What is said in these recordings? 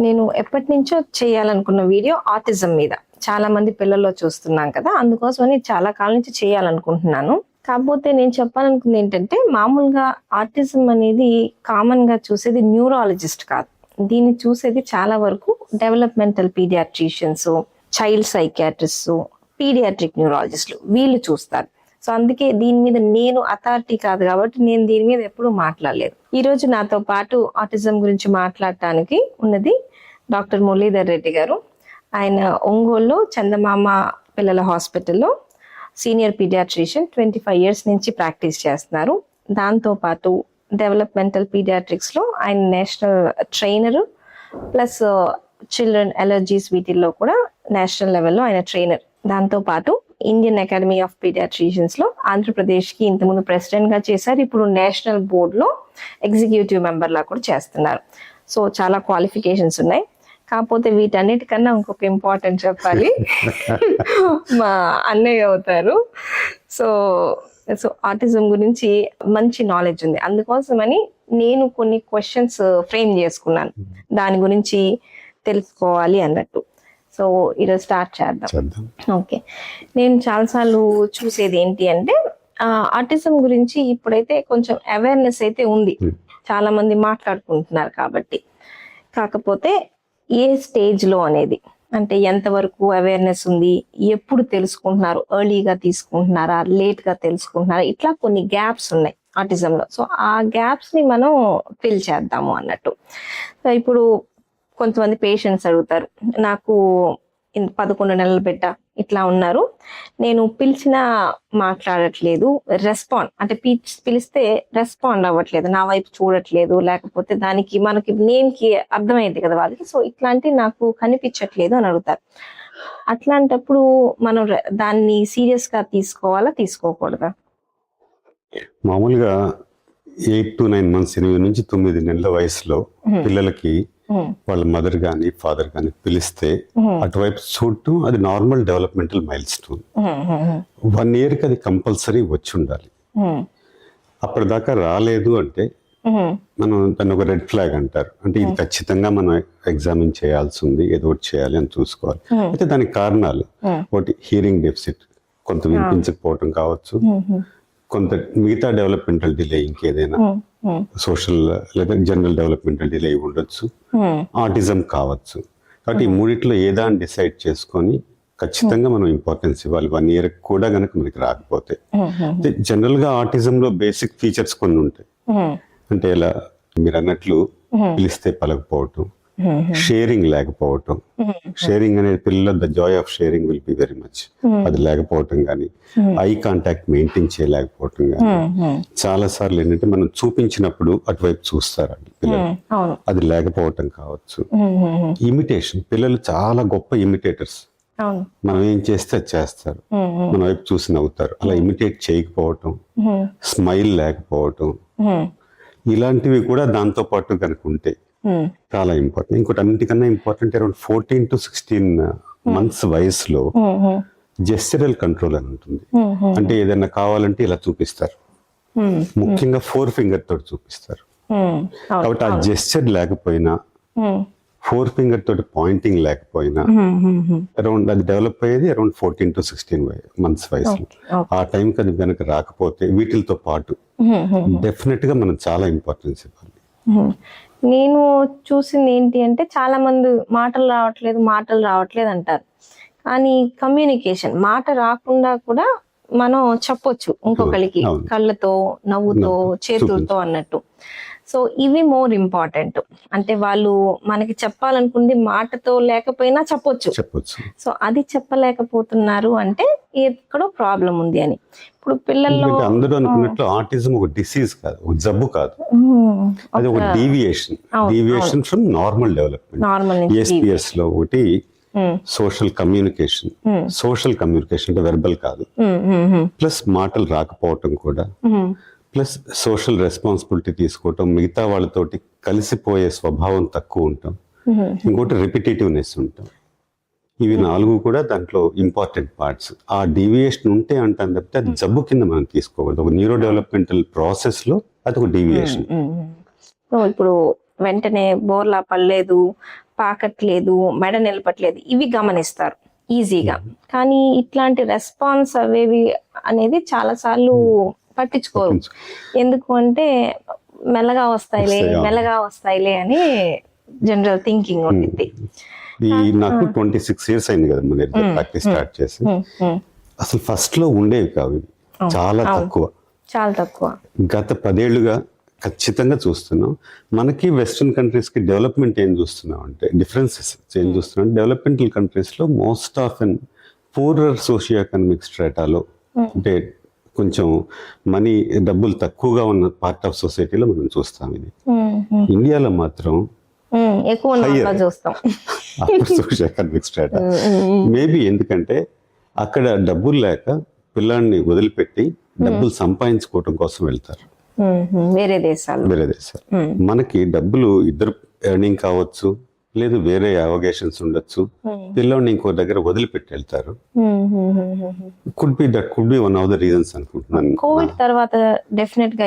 నేను ఎప్పటి నుంచో చేయాలనుకున్న వీడియో ఆటిజం మీద. చాలా మంది పిల్లల్లో చూస్తున్నాం కదా, అందుకోసమని చాలా కాలం నుంచి చేయాలనుకుంటున్నాను. కాకపోతే నేను చెప్పాలనుకుంది ఏంటంటే, మామూలుగా ఆటిజం అనేది కామన్ గా చూసేది న్యూరాలజిస్ట్ కాదు. దీన్ని చూసేది చాలా వరకు developmental paediatricians, child psychiatrist, paediatric న్యూరాలజిస్టులు వీళ్ళు చూస్తారు. సో అందుకే దీని మీద నేను అథారిటీ కాదు కాబట్టి నేను దీని మీద ఎప్పుడూ మాట్లాడలేదు. ఈ రోజు నాతో పాటు ఆటిజం గురించి మాట్లాడటానికి ఉన్నది డాక్టర్ మురళీధర్ రెడ్డి గారు. ఆయన ఒంగోలులో చందమామ పిల్లల హాస్పిటల్లో సీనియర్ పీడియాట్రిషియన్ 25 years నుంచి ప్రాక్టీస్ చేస్తున్నారు. దాంతోపాటు డెవలప్మెంటల్ పీడియాట్రిక్స్లో ఆయన national trainer, plus children allergies వీటిల్లో కూడా నేషనల్ లెవెల్లో ఆయన ట్రైనర్. దాంతోపాటు ఇండియన్ అకాడమీ ఆఫ్ పీడియాట్రిషియన్స్ లో ఆంధ్రప్రదేశ్కి ఇంతకుముందు ప్రెసిడెంట్ గా చేశారు. ఇప్పుడు నేషనల్ బోర్డులో ఎగ్జిక్యూటివ్ మెంబర్ లా కూడా చేస్తున్నారు. సో చాలా క్వాలిఫికేషన్స్ ఉన్నాయి. కాకపోతే వీటన్నిటికన్నా ఇంకొక ఇంపార్టెంట్ చెప్పాలి, మా అన్నయ్య అవుతారు. సో సో ఆటిజం గురించి మంచి నాలెడ్జ్ ఉంది. అందుకోసమని నేను కొన్ని క్వశ్చన్స్ ఫ్రేమ్ చేసుకున్నాను, దాని గురించి తెలుసుకోవాలి అన్నట్టు. సో ఈరోజు స్టార్ట్ చేద్దాం. ఓకే, నేను చాలాసార్లు చూసేది ఏంటి అంటే, ఆటిజం గురించి ఇప్పుడైతే కొంచెం అవేర్నెస్ అయితే ఉంది, చాలా మంది మాట్లాడుకుంటున్నారు కాబట్టి. కాకపోతే ఏ స్టేజ్లో అనేది, అంటే ఎంతవరకు అవేర్నెస్ ఉంది, ఎప్పుడు తెలుసుకుంటున్నారు, ఎర్లీగా తీసుకుంటున్నారా, లేట్గా తెలుసుకుంటున్నారా, ఇట్లా కొన్ని గ్యాప్స్ ఉన్నాయి ఆటిజంలో. సో ఆ గ్యాప్స్ని మనం ఫిల్ చేద్దాము అన్నట్టు. సో ఇప్పుడు కొంతమంది పేషెంట్స్ అడుగుతారు, నాకు 11 నెలల బిడ్డ ఇట్లా ఉన్నారు, నేను పిలిచినా మాట్లాడట్లేదు, రెస్పాండ్ అంటే పిలిస్తే రెస్పాండ్ అవ్వట్లేదు, నా వైపు చూడట్లేదు, లేకపోతే దానికి మనకి నేమ్కి అర్థమైంది కదా వాళ్ళకి, సో ఇట్లాంటివి నాకు కనిపించట్లేదు అని అడుగుతారు. అట్లాంటప్పుడు మనం దాన్ని సీరియస్గా తీసుకోవాలా, తీసుకోకూడదా? మామూలుగా 8 to 9 months 8 నుంచి 9 నెలల వయసులో పిల్లలకి వాళ్ళ మదర్ కానీ ఫాదర్ కానీ పిలిస్తే అటువైపు చూడటం అది నార్మల్ డెవలప్మెంటల్ మైల్ స్టోన్. 1 yearకి అది కంపల్సరీ వచ్చి ఉండాలి. అప్పటిదాకా రాలేదు అంటే మనం దాన్ని ఒక రెడ్ ఫ్లాగ్ అంటారు. అంటే ఇది ఖచ్చితంగా మనం ఎగ్జామిన్ చేయాల్సి ఉంది, ఏదో ఒకటి చేయాలి అని చూసుకోవాలి. అయితే దానికి కారణాలు ఒకటి హియరింగ్ డెఫిసిట్, కొంత వినిపించకపోవటం కావచ్చు, కొంత మిగతా డెవలప్మెంటల్ డిలే, ఇంకేదైనా సోషల్ లేదా జనరల్ డెవలప్మెంటల్ డిలే ఉండొచ్చు, ఆటిజం కావచ్చు. కాబట్టి ఈ మూడిట్లో ఏదా అని డిసైడ్ చేసుకొని ఖచ్చితంగా మనం ఇంపార్టెన్స్ ఇవ్వాలి 1 year కూడా గనక మనకి రాకపోతే. జనరల్ గా ఆటిజంలో బేసిక్ ఫీచర్స్ కొన్ని ఉంటాయి. అంటే ఇలా మీరు అన్నట్లు పిలిస్తే పలకపోవటం, షేరింగ్ లేకపోవటం. షేరింగ్ అనేది పిల్లల the Joy of sharing will be very much, అది లేకపోవటం కానీ, ఐ కాంటాక్ట్ మెయింటైన్ చేయలేకపోవటం కానీ. చాలా సార్లు ఏంటంటే మనం చూపించినప్పుడు అటువైపు చూస్తారండి పిల్లలు, అది లేకపోవటం కావచ్చు. ఇమిటేషన్, పిల్లలు చాలా గొప్ప ఇమిటేటర్స్, మనం ఏం చేస్తే అది చేస్తారు, మన వైపు చూసి నవ్వుతారు. అలా ఇమిటేట్ చేయకపోవటం, స్మైల్ లేకపోవటం, ఇలాంటివి కూడా దాంతో పాటు కనుక ఉంటే చాలా ఇంపార్టెంట్. ఇంకోటి అన్నిటికన్నా ఇంపార్టెంట్, అరౌండ్ 14 to 16 months వయసులో జెస్చరల్ కంట్రోల్ అని ఉంటుంది. అంటే ఏదైనా కావాలంటే ఇలా చూపిస్తారు, ముఖ్యంగా 4 finger తోటి చూపిస్తారు. కాబట్టి ఆ జెస్చర్ లేకపోయినా, 4 finger తోటి పాయింటింగ్ లేకపోయినా, అరౌండ్ అది డెవలప్ అయ్యేది అరౌండ్ 14 to 16 months వయసులో. ఆ టైంకి అది కనుక రాకపోతే వీటితో పాటు డెఫినెట్ గా మనం చాలా ఇంపార్టెన్స్ ఇవ్వాలి. నేను చూసింది ఏంటి అంటే, చాలా మంది మాటలు రావట్లేదు అంటారు. కానీ కమ్యూనికేషన్, మాట రాకుండా కూడా మనం చెప్పొచ్చు ఇంకొకరికి, కళ్ళతో, నవ్వుతో, చేతులతో అన్నట్టు. సో ఇవి మోర్ ఇంపార్టెంట్. అంటే వాళ్ళు మనకి చెప్పాలనుకుంది మాటతో లేకపోయినా చెప్పొచ్చు. సో అది చెప్పలేకపోతున్నారు అంటే ఎక్కడో ప్రాబ్లం ఉంది అని. ఇప్పుడు పిల్లల్లో అందరూ అనుకున్నట్లు ఆటిజం ఒక డిసీజ్ కాదు, ఒక జబ్బు కాదు, అది ఒక deviation from normal development. ESPS లో ఒకటి సోషల్ కమ్యూనికేషన్ అంటే వెర్బల్ కాదు, ప్లస్ మాటలు రాకపోవటం కూడా, ప్లస్ సోషల్ రెస్పాన్సిబిలిటీ తీసుకోవటం, మిగతా వాళ్ళతోటి కలిసిపోయే స్వభావం తక్కువ ఉంటాం, ఇంకోటి రిపిటేటివ్నెస్ ఉంటాం. ఇవి 4 కూడా దాంట్లో ఇంపార్టెంట్ పార్ట్స్. ఆ డీవియేషన్ ఉంటే అంటాను తప్పితే అది జబ్బు కింద మనం తీసుకోకూడదు. ఒక న్యూరో డెవలప్మెంటల్ ప్రాసెస్ లో అది ఒక డీవియేషన్. ఇప్పుడు వెంటనే బోర్లా పడలేదు, పాకట్లేదు, మెడ నిలపట్లేదు, ఇవి గమనిస్తారు ఈజీగా. కానీ ఇట్లాంటి రెస్పాన్స్ అవేవి అనేది చాలా సార్లు పట్టించుకోరు. ఎందుకు అంటే మెల్లగా వస్తాయిలే అని జనరల్ థింకింగ్ ఉంటుంది. నాకు 26 years అయింది కదా మన ప్రాక్టీస్ స్టార్ట్ చేసి. అసలు ఫస్ట్ లో ఉండేవి కావు, చాలా తక్కువ. గత 10 ఏళ్లుగా ఖచ్చితంగా చూస్తున్నాం. మనకి వెస్ట్రన్ కంట్రీస్ కి డెవలప్మెంట్ ఏం చూస్తున్నాం అంటే డిఫరెన్సెస్ ఏం చూస్తున్నాం. డెవలప్మెంటల్ కంట్రీస్ లో most of and poorer socio economic స్ట్రాటాలో అంటే కొంచెం డబ్బులు తక్కువగా ఉన్న పార్ట్ ఆఫ్ సొసైటీలో మనం చూస్తాం ఇది. ఇండియాలో మాత్రం సోషియో ఎకనామిక్ స్ట్రాటా మేబీ ఎందుకంటే అక్కడ డబ్బులు లేక పిల్లాన్ని వదిలిపెట్టి డబ్బులు సంపాదించుకోవటం కోసం వెళ్తారు వేరే దేశాలు. మనకి డబ్బులు ఇద్దరు ఎర్నింగ్ కావచ్చు, లేదు వేరే అవగేషన్స్ ఉండొచ్చు, పిల్లోడిని ఇంకో దగ్గర వదిలిపెట్టి వెళ్తారు. Could be one of the reasons అనుకుంటున్నాను. కోవిడ్ తర్వాత డెఫినెట్ గా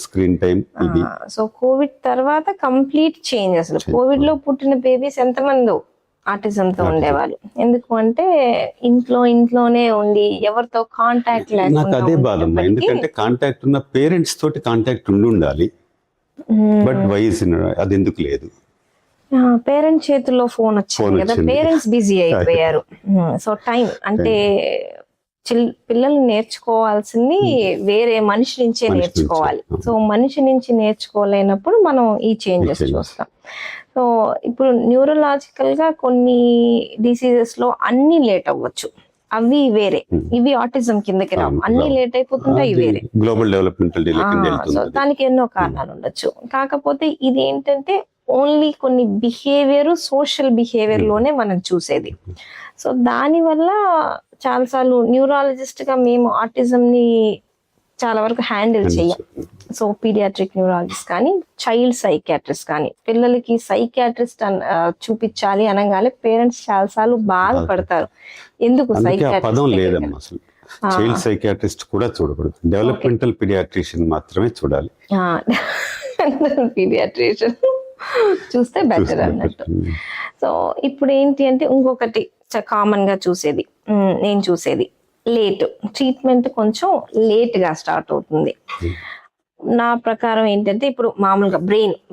స్క్రీన్ టైం ఇది. సో కోవిడ్ తర్వాత కంప్లీట్ చేంజ్. అసలు కోవిడ్ లో పుట్టిన బేబీస్ ఎంతమంది ఆటిజం తో ఉండేవాళ్ళు. ఎందుకు అంటే ఇంట్లోనే ఉండి ఎవరితో కాంటాక్ట్ లేకుండా. నాకు అదే బాధ, ఎందుకంటే కాంటాక్ట్ ఉన్న పేరెంట్స్ తోటి కాంటాక్ట్ ఉండాలి, బట్ వైస్ అది ఎందుకు లేదు. పేరెంట్స్ చేతుల్లో ఫోన్ వచ్చింది కదా, పేరెంట్స్ బిజీ అయిపోయారు. సో టైం అంటే పిల్లలు నేర్చుకోవాల్సింది వేరే మనిషి నుంచే నేర్చుకోవాలి. సో మనిషి నుంచి నేర్చుకోలేనప్పుడు మనం ఈ చేంజెస్ చూస్తాం. సో ఇప్పుడు న్యూరలాజికల్ గా కొన్ని డిసీజెస్ లో అన్ని లేట్ అవ్వచ్చు, అవి వేరే. ఇవి ఆటిజం కిందకి రావు, అన్ని లేట్ అయిపోతుంటాయి, వేరే గ్లోబల్ డెవలప్మెంటల్ డిలే కింద వెళ్తుంది. సో దానికి ఎన్నో కారణాలు ఉండొచ్చు. కాకపోతే ఇది ఏంటంటే ఓన్లీ కొన్ని సోషల్ బిహేవియర్ లోనే మనం చూసేది. సో దాని వల్ల చాలాసార్లు న్యూరాలజిస్ట్ గా మేము ఆటిజం ని చాలా వరకు హ్యాండిల్ చేయం. సో పీడియాట్రిక్ న్యూరాలజిస్ట్ కానీ చైల్డ్ సైకియాట్రిస్ట్ కానీ, పిల్లలకి సైకియాట్రిస్ట్ చూపించాలి అనగానే పేరెంట్స్ చాలాసార్లు బాధపడతారు. ఎందుకు సైకియాట్రిస్ట్? చైల్డ్ సైకియాట్రిస్ట్ కూడా చూడకూడదు, డెవలప్మెంటల్ పీడియాట్రిషియన్ మాత్రమే చూడాలి. పీడియాట్రిషియన్ చూస్తే బెటర్ అన్నట్టు. సో ఇప్పుడు ఏంటి అంటే ఇంకొకటి కామన్ గా నేను చూసేది లేట్ ట్రీట్మెంట్, కొంచెం లేట్ గా స్టార్ట్ అవుతుంది. నా ప్రకారం ఏంటంటే ఇప్పుడు మామూలుగా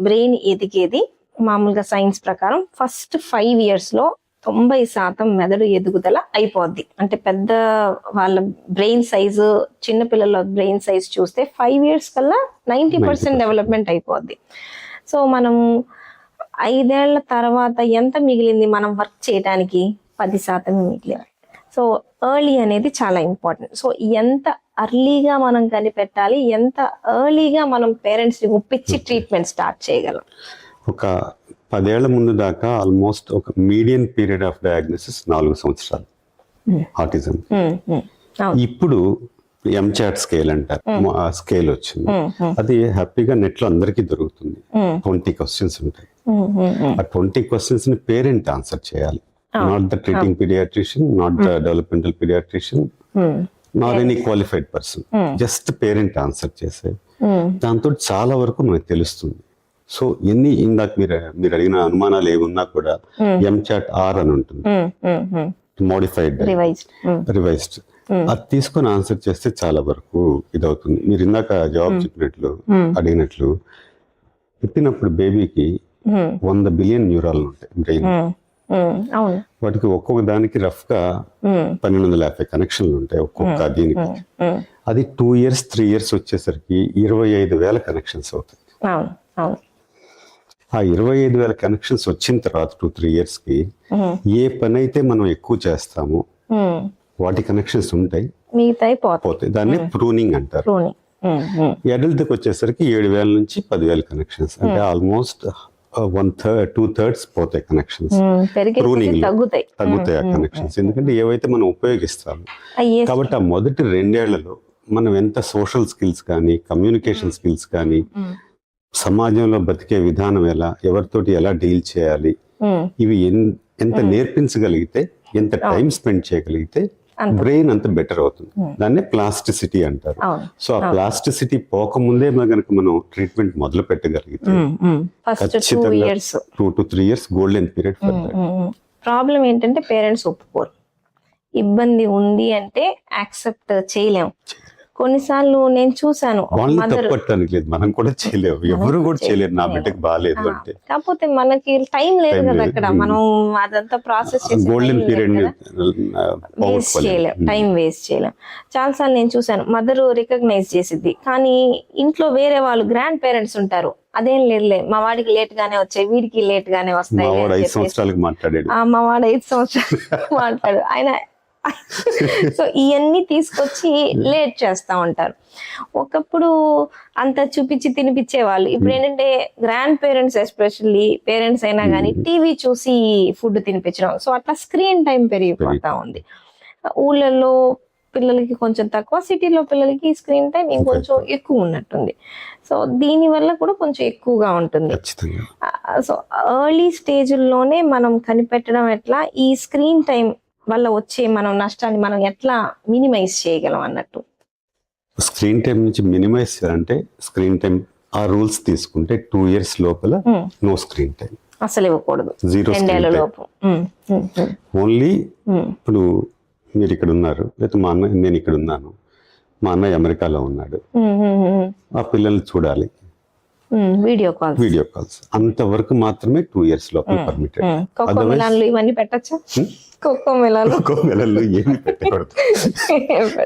బ్రెయిన్ ఎదిగేది మామూలుగా సైన్స్ ప్రకారం ఫస్ట్ 5 years లో 90% మెదడు ఎదుగుదల అయిపోద్ది. అంటే పెద్ద వాళ్ళ బ్రెయిన్ సైజు, చిన్న పిల్లల బ్రెయిన్ సైజ్ చూస్తే 5 years కల్లా 90% డెవలప్మెంట్ అయిపోద్ది. సో మనం 5 ఏళ్ల తర్వాత ఎంత మిగిలింది మనం వర్క్ చేయడానికి? 10% మిగిలింది. సో ఎర్లీ అనేది చాలా ఇంపార్టెంట్. సో ఎంత అర్లీగా మనం కనిపెట్టాలి, ఎంత ఎర్లీగా మనం పేరెంట్స్ ని ఒప్పించి ట్రీట్మెంట్ స్టార్ట్ చేయగలం. ఒక 10 ఏళ్ల ముందు దాకా ఆల్మోస్ట్ ఒక మీడియన్ పీరియడ్ ఆఫ్ డయాగ్నోసిస్ 4 సంవత్సరాలు ఆటిజం. ఇప్పుడు ఎంచాట్ స్కేల్ అంటారు, ఆ స్కేల్ వచ్చింది. అది హ్యాపీగా నెట్ లో అందరికీ దొరుకుతుంది. 20 questions ఉంటాయి. ఆ 20 questions ని పేరెంట్ ఆన్సర్ చేయాలి. Not the treating paediatrician, not the developmental paediatrician, not any qualified person, just parent answer చేసే. దాంతో చాలా వరకు మనకు తెలుస్తుంది. సో ఇందాక మీరు అడిగిన అనుమానాలు ఏమున్నా కూడా ఎంచాట్ ఆర్ అని ఉంటుంది, మోడిఫైడ్ రివైజ్డ్. అది తీసుకొని ఆన్సర్ చేస్తే చాలా వరకు ఇదవుతుంది. మీరు ఇందాక జవాబు చెప్పినట్లు అడిగినట్లు, పుట్టినప్పుడు బేబీకి 100 billion న్యూరాలు ఉంటాయి బ్రెయిన్. వాటికి ఒక్కొక్క దానికి రఫ్ గా 1250 కనెక్షన్లు ఉంటాయి ఒక్కొక్క దీనికి. అది 2 years 3 years వచ్చేసరికి 25,000 కనెక్షన్స్ అవుతాయి. ఆ 25,000 కనెక్షన్స్ వచ్చిన తర్వాత 2-3 years కి ఏ పని అయితే మనం ఎక్కువ చేస్తామో వాటి కనెక్షన్స్ ఉంటాయి, పోతాయి. దాన్ని ప్రూనింగ్ అంటారు. అడల్ట్ కి వచ్చేసరికి 7,000 నుంచి 10,000 కనెక్షన్స్, అంటే ఆల్మోస్ట్ 2/3 పోతాయి కనెక్షన్స్. ప్రూనింగ్ తగ్గుతాయి ఆ కనెక్షన్స్, ఎందుకంటే ఏవైతే మనం ఉపయోగిస్తాము. కాబట్టి ఆ మొదటి 2 ఏళ్లలో మనం ఎంత సోషల్ స్కిల్స్ కానీ, కమ్యూనికేషన్ స్కిల్స్ కానీ, సమాజంలో బతికే విధానం ఎలా, ఎవరితోటి ఎలా డీల్ చేయాలి, ఇవి ఎంత నేర్పించగలిగితే, ఎంత టైం స్పెండ్ చేయగలిగితే బ్రెయిన్ అంత బెటర్ అవుతుంది. దాన్నే ప్లాస్టిసిటీ అంటారు. అవును. సో ఆ ప్లాస్టిసిటీ పోకముందే కనుక మనం ట్రీట్మెంట్ మొదలు పెట్టగలిగితే first 2 years 2 to 3 years golden period for that. Problem ఏంటంటే పేరెంట్స్ ఒప్పుకోరు. ఇబ్బంది ఉంది అంటే యాక్సెప్ట్ చేయలేము. కొన్నిసార్లు నేను చూసాను వాళ్ళని తప్పట్టడానికి లేదు, మనం కూడా చేయలేము, ఎవరు కూడా చేయలేరు నా బిడ్డకి బాగాలేదు అంటే. కాకపోతే మనకి టైం లేదు కదా అక్కడ, మనం అదంతా ప్రాసెస్ చేసి గోల్డెన్ పీరియడ్ వేస్ట్ చేయలేం, టైం వేస్ట్ చేయలేం. చాలాసార్లు నేను చూసాను మదర్ రికగ్నైజ్ చేసిద్ది, కానీ ఇంట్లో వేరే వాళ్ళు గ్రాండ్ పేరెంట్స్ ఉంటారు, అదేం లేదులే మా వాడికి లేట్ గానే వచ్చాయి, వీడికి లేట్ గానే వస్తాయి. 5 సంవత్సరాలకు మాట్లాడాడు, మా వాడు 5 సంవత్సరాలు మాట్లాడు ఆయన. సో ఇవన్నీ తీసుకొచ్చి లేట్ చేస్తా ఉంటారు. ఒకప్పుడు అంత చూపించి తినిపించేవాళ్ళు, ఇప్పుడు ఏంటంటే గ్రాండ్ పేరెంట్స్ ఎస్పెషల్లీ పేరెంట్స్ అయినా కానీ టీవీ చూసి ఫుడ్ తినిపించడం. సో అట్లా స్క్రీన్ టైం పెరిగిపోతా ఉంది. ఊళ్ళల్లో పిల్లలకి కొంచెం తక్కువ, సిటీలో పిల్లలకి స్క్రీన్ టైం ఇంకొంచెం ఎక్కువ ఉన్నట్టుంది. సో దీని వల్ల కూడా కొంచెం ఎక్కువగా ఉంటుంది. సో ఎర్లీ స్టేజ్లోనే మనం కనిపెట్టడం ఎట్లా, ఈ స్క్రీన్ టైం వల్ల వచ్చే మనం నష్టాన్ని మనం ఎట్లా మినిమైజ్ చేయగలం అన్నట్టు. స్క్రీన్ టైం నుంచి మినిమైజ్ చేయాలంటే స్క్రీన్ టైం ఆ రూల్స్ తీసుకుంటే 2 years లోపల నో స్క్రీన్ టైం అసలు ఇవ్వకూడదు, 0 2 ఏళ్ల లోపు. ఓన్లీ ఇప్పుడు మీరు ఇక్కడ ఉన్నారు, లేకపోతే మా అన్న, నేను ఇక్కడ ఉన్నాను, మా అన్నయ్య అమెరికాలో ఉన్నాడు, ఆ పిల్లల్ని చూడాలి, వీడియో కాల్స్ అంతవరకు మాత్రమే 2 years లోపల పర్మిటెడ్. కొక్కోమెలాన్లు ఇవన్నీ పెట్టచ్చా? కొక్కోమెలాన్లు ఏమి పెట్టకూడదు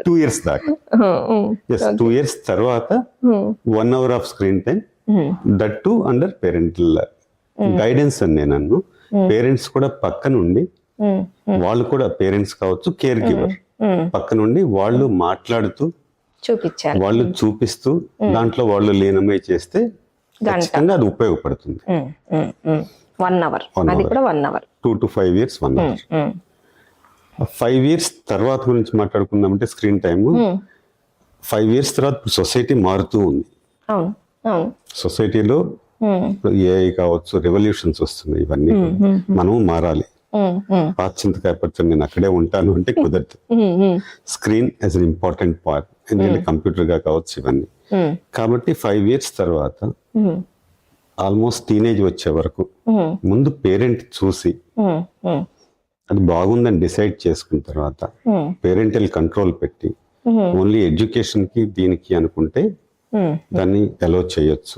2 years దాకా. 2 years తర్వాత 1 hour off screen time, that to under parental guidance అని నేను అన్ను. పేరెంట్స్ కూడా పక్క నుండి, వాళ్ళు కూడా పేరెంట్స్ కావచ్చు, కేర్ గివర్ పక్క నుండి వాళ్ళు మాట్లాడుతూ చూపించాలి, వాళ్ళు చూపిస్తూ దాంట్లో వాళ్ళు లీనమై చేస్తే ఖచ్చితంగా అది ఉపయోగపడుతుంది. 1 hour, అది కూడా 1 hour. 2 to 5 years 1 hour. 5 years తర్వాత గురించి మాట్లాడుకుందామంటే స్క్రీన్ టైమ్ 5 years తర్వాత సొసైటీ మారుతూ ఉంది. సొసైటీలో ఏఐ కావచ్చు, రెవల్యూషన్స్ వస్తున్నాయి, ఇవన్నీ మనం మారాలి. పాశ్చింతకాయ పచ్చని నేను అక్కడే ఉంటాను అంటే కుదరదు. Screen as an important part, ఎందుకంటే కంప్యూటర్ గా కావచ్చు ఇవన్నీ. కాబట్టి 5 years తర్వాత ఆల్మోస్ట్ టీనేజ్ వచ్చే వరకు ముందు పేరెంట్ చూసి అది బాగుందని డిసైడ్ చేసుకున్న తర్వాత పేరెంటల్ కంట్రోల్ పెట్టి ఓన్లీ ఎడ్యుకేషన్ కి దీనికి అనుకుంటే దాన్ని అలో చేయొచ్చు.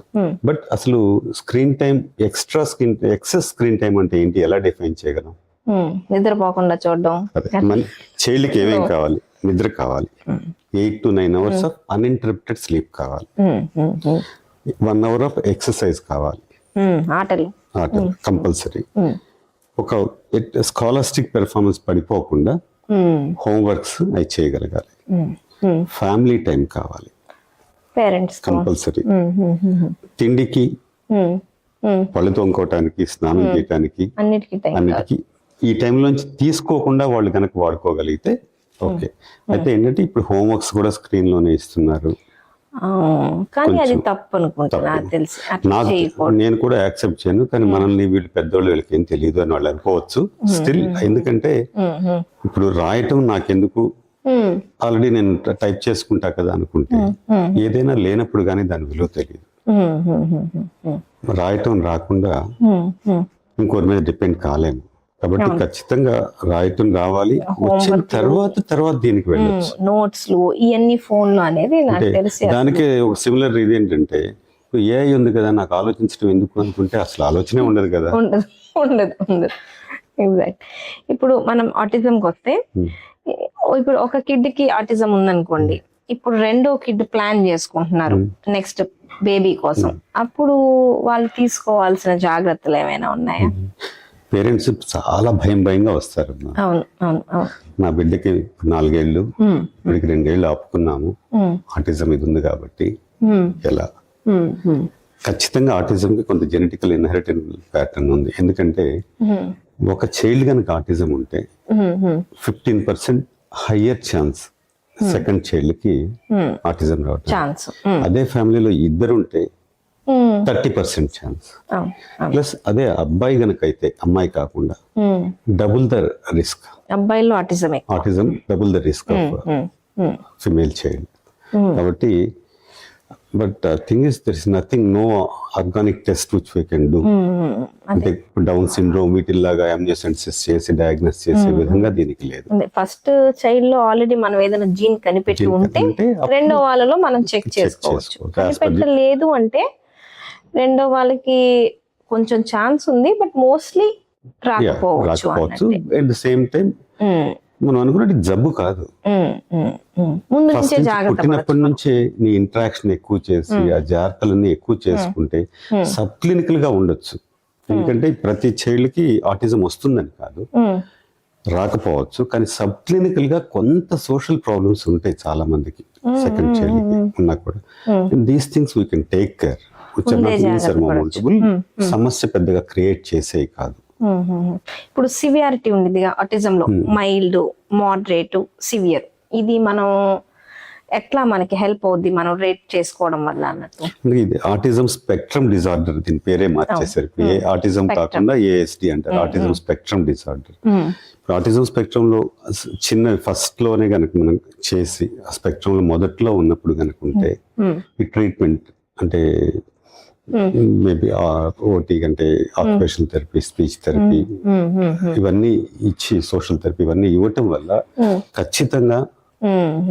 బట్ అసలు screen time, excess screen time అంటే ఏంటి, ఎలా డిఫైన్ చేయగలం? నిద్రపోకుండా చూడడం. చైల్డ్కి ఏమేం కావాలి? నిద్ర కావాలి, 8 to 9 hours of uninterrupted sleep కావాలి, 1 hour ఆఫ్ ఎక్సర్సైజ్ కావాలి, ఆటలు కంపల్సరీ. ఒక స్కాలర్స్టిక్ పెర్ఫార్మెన్స్ పడిపోకుండా హోంవర్క్స్ అవి చేయగలగాలి. ఫ్యామిలీ టైం కావాలి, పేరెంట్స్ కంపల్సరీ. తిండికి, పళ్ళు తోముకోవటానికి, స్నానం చేయటానికి, అన్నిటికీ ఈ టైంలోంచి తీసుకోకుండా వాళ్ళు కనుక వాడుకోగలిగితే ఓకే. అయితే ఏంటంటే ఇప్పుడు హోంవర్క్స్ కూడా స్క్రీన్ లోనే ఇస్తున్నారు. కానీ అది తప్పు అనుకుంటా, నేను కూడా యాక్సెప్ట్ చేయను. కానీ మనల్ని వీళ్ళు పెద్దోళ్ళు, వీళ్ళకి ఏం తెలియదు అని వాళ్ళు అనుకోవచ్చు. స్టిల్ ఎందుకంటే ఇప్పుడు రాయటం నాకెందుకు, ఆల్రెడీ నేను టైప్ చేసుకుంటా కదా అనుకుంటే ఏదైనా లేనప్పుడు కానీ దాని విలువ తెలియదు. రాయటం రాకుండా ఇంకోరి మీద డిపెండ్ కాలేము. కాబట్టి ఖచ్చితంగా రాయటం రావాలి. వచ్చిన తర్వాత దీనికి వెళ్ళొచ్చు. నోట్స్లు ఇవన్నీ ఫోన్ లో అనేది దానికే ఒక సిమిలర్ ఇది ఏంటంటే, ఏఐ ఉంది కదా నాకు ఆలోచించడం ఎందుకు అనుకుంటే అసలు ఆలోచనే ఉండదు కదా. ఉండదు. ఎగ్జాక్ట్. ఇప్పుడు మనం ఆటిజంకి వస్తే, ఇప్పుడు ఒక కిడ్ కి ఆటిజం ఉందనుకోండి, ఇప్పుడు 2వ కిడ్ ప్లాన్ చేసుకుంటున్నారు నెక్స్ట్ బేబీ కోసం, అప్పుడు వాళ్ళు తీసుకోవాల్సిన జాగ్రత్తలు ఏమైనా ఉన్నాయా? పేరెంట్స్ చాలా భయంగా వస్తారు. నా బిడ్డకి 4 ఏళ్ళు, వీడికి 2 ఏళ్ళు ఆపుకున్నాము, ఆటిజం ఇది ఉంది కాబట్టి ఎలా? ఖచ్చితంగా ఆటిజం కి కొంత జెనెటికల్ ఇన్హెరిటెడ్ ప్యాటర్న్ ఉంది. ఎందుకంటే ఒక చైల్డ్ కనుక ఆటిజం ఉంటే 15% హయ్యర్ ఛాన్స్ సెకండ్ చైల్డ్ కి ఆటిజం రావడం. అదే ఫ్యామిలీలో 2 ఉంటే 30% ఛాన్స్. ప్లస్ అదే అబ్బాయి గనక అయితే, అమ్మాయి కాకుండా, డబుల్ ద రిస్క్. అబ్బాయిల్లో autism autism double the risk of female child. కాబట్టి but thing is there is nothing, no organic test which we can do. అంటే డౌన్ సిండ్రోమ్ వీటిల్లాగా ఎంజియోసెన్సిస్ చేసి డయాగ్నోస్ చేసే విధంగా దీనికి లేదు. ఫస్ట్ చైల్డ్ లో ఆల్రెడీ మనం ఏదైనా జీన్ కనిపెట్టి ఉంటే రెండో వాళ్ళలో మనం చెక్ చేసుకోవచ్చు. కనిపెట్టలేదు అంటే రెండో వాళ్ళకి కొంచెం ఛాన్స్ ఉంది, బట్ మోస్ట్లీ రాకపోవచ్చు. అట్ ద సేమ్ టైం మనం అనుకున్నట్టు జబ్బు కాదు, ముందు నుంచే జాగ్రత్త పుట్టినప్పటి నుంచే నీ ఇంటరాక్షన్ ఎక్కువ చేసి ఆ జాగ్రత్తలన్నీ ఎక్కువ చేసుకుంటే సబ్ క్లినికల్ గా ఉండొచ్చు. ఎందుకంటే ప్రతి చైల్డ్ కి ఆటిజం వస్తుందని కాదు, రాకపోవచ్చు, కానీ సబ్ క్లినికల్ గా కొంత సోషల్ ప్రాబ్లమ్స్ ఉంటాయి చాలా మందికి సెకండ్ చైల్డ్ కి ఉన్నా కూడా. These things we can take care, సమస్య పెద్దగా క్రియేట్ చేసేవి కాదు. ఇప్పుడు సివియారిటీ ఉంది ఆటిజం లో, మైల్డ్, మోడరేట్, సివియర్. ఇది మనం ఎట్లా మనకి హెల్ప్ అవుద్ది మనం రేట్ చేసుకోవడం వల్ల అన్నట్టు? ఇది ఆటిజం స్పెక్ట్రమ్ డిజార్డర్, దీని పేరే మార్చేసారు. ఆటిజం కాకుండా ఏఎస్డి అంటారు, autism spectrum disorder. Autism spectrum లో చిన్న ఫస్ట్ లోనే కనుక మనం చేసి ఆ స్పెక్ట్రమ్ లో మొదట్లో ఉన్నప్పుడు కనుక ఉంటే ఈ ట్రీట్మెంట్ అంటే మేబీ ఓటీ అంటే ఆక్యుపేషనల్ థెరపీ, స్పీచ్ థెరపీ, ఇవన్నీ ఇచ్చి సోషల్ థెరపీ ఇవన్నీ ఇవ్వటం వల్ల ఖచ్చితంగా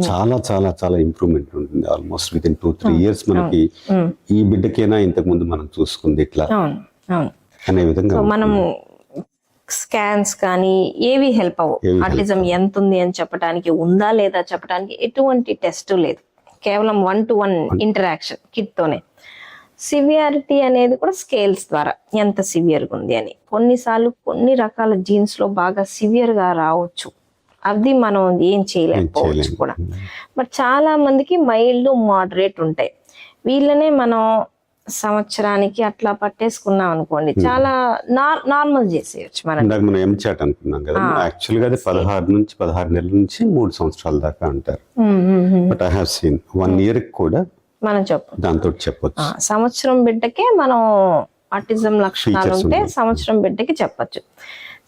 చాలా చాలా చాలా ఇంప్రూవ్మెంట్ ఉంటుంది. ఆల్మోస్ట్ విత్ ఇన్ 2-3 years మనకి ఈ బిడ్డకైనా ఇంతకు ముందు మనం చూసుకుంది ఇట్లా అనే విధంగా. మనం స్కాన్స్ కానీ ఏవి హెల్ప్ అవ్వవు. ఆటిజం ఎంత ఉంది అని చెప్పడానికి, ఉందా లేదా చెప్పడానికి ఎటువంటి టెస్ట్ లేదు, కేవలం 1-to-1 ఇంటరాక్షన్ కిడ్ తోనే. సివియారిటీ అనేది కూడా స్కేల్స్ ద్వారా ఎంత సివియర్గా ఉంది అని. కొన్నిసార్లు కొన్ని రకాల జీన్స్ లో బాగా సివియర్ గా రావచ్చు, అది మనం ఏం చేయలేకపోవచ్చు కూడా. బట్ చాలా మందికి మైల్డ్, మోడరేట్ ఉంటాయి. వీళ్ళనే మనం సంవత్సరానికి అట్లా పట్టేసుకున్నాం అనుకోండి, చాలా నార్మల్ చేసేయచ్చు. మనం ఎంచాట్ అనుకున్నాం కదా, యాక్చువల్ గా 16 నెలల నుంచి 3 సంవత్సరాల దాకా అంటారు. But I have seen 1 year కూడా మనం దాంతో చెప్పొచ్చు. సంవత్సరం బిడ్డకే మనం ఆటిజం లక్షణాలు ఉంటే సంవత్సరం బిడ్డకి చెప్పొచ్చు.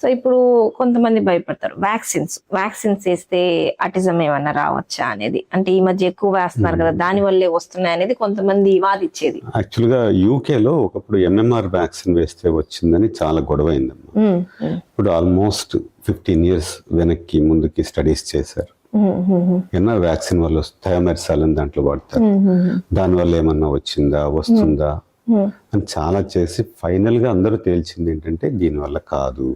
సో ఇప్పుడు కొంతమంది భయపడతారు, వ్యాక్సిన్స్ వేస్తే ఆటిజం ఏమన్నా రావచ్చా అనేది. అంటే ఈ మధ్య ఎక్కువ వేస్తున్నారు కదా, దాని వల్లే వస్తున్నాయి అనేది కొంతమంది వాదిచ్చేది. యాక్చువల్ గా యూకేలో ఒకప్పుడు MMR వ్యాక్సిన్ వేస్తే వచ్చిందని చాలా గొడవ అయిందమ్మా. ఇప్పుడు ఆల్మోస్ట్ 15 years వెనక్కి ముందుకి స్టడీస్ చేశారు. ఎన్ఆర్ వ్యాక్సిన్ వల్ల థయోమెర్సాల్ అని దాంట్లో వాడతారు, దాని వల్ల ఏమన్నా వస్తుందా అని చాలా చేసి ఫైనల్ గా అందరూ తేల్చింది ఏంటంటే దీని వల్ల కాదు,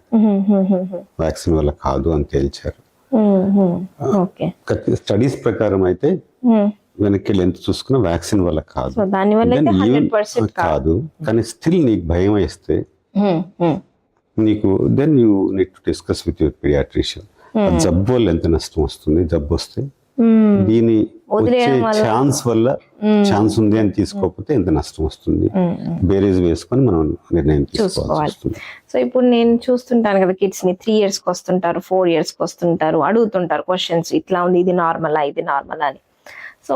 వ్యాక్సిన్ వల్ల కాదు అని తేల్చారు. స్టడీస్ ప్రకారం అయితే వెనక్కి ఎంత చూసుకున్నా వ్యాక్సిన్ వల్ల కాదు, కానీ స్టిల్ నీకు భయం వేస్తే నీకు then you need to discuss with your paediatrician. జబ్బు వల్ల ఎంత నష్టం వస్తుంది, జబ్బు వస్తే దీని వచ్చే ఛాన్స్ ఉంది అని తీసుకోకపోతే ఎంత నష్టం వస్తుంది, బేరేజ్ వేసుకొని మనం నిర్ణయం తీసుకోవాలి. సో ఇప్పుడు నేను చూస్తుంటాను కదా, కిడ్స్ ని 3 years కి వస్తుంటారు, 4 years కి వస్తుంటారు, అడుగుతుంటారు క్వశ్చన్స్, ఇట్లా ఉంది, ఇది నార్మలా అని. సో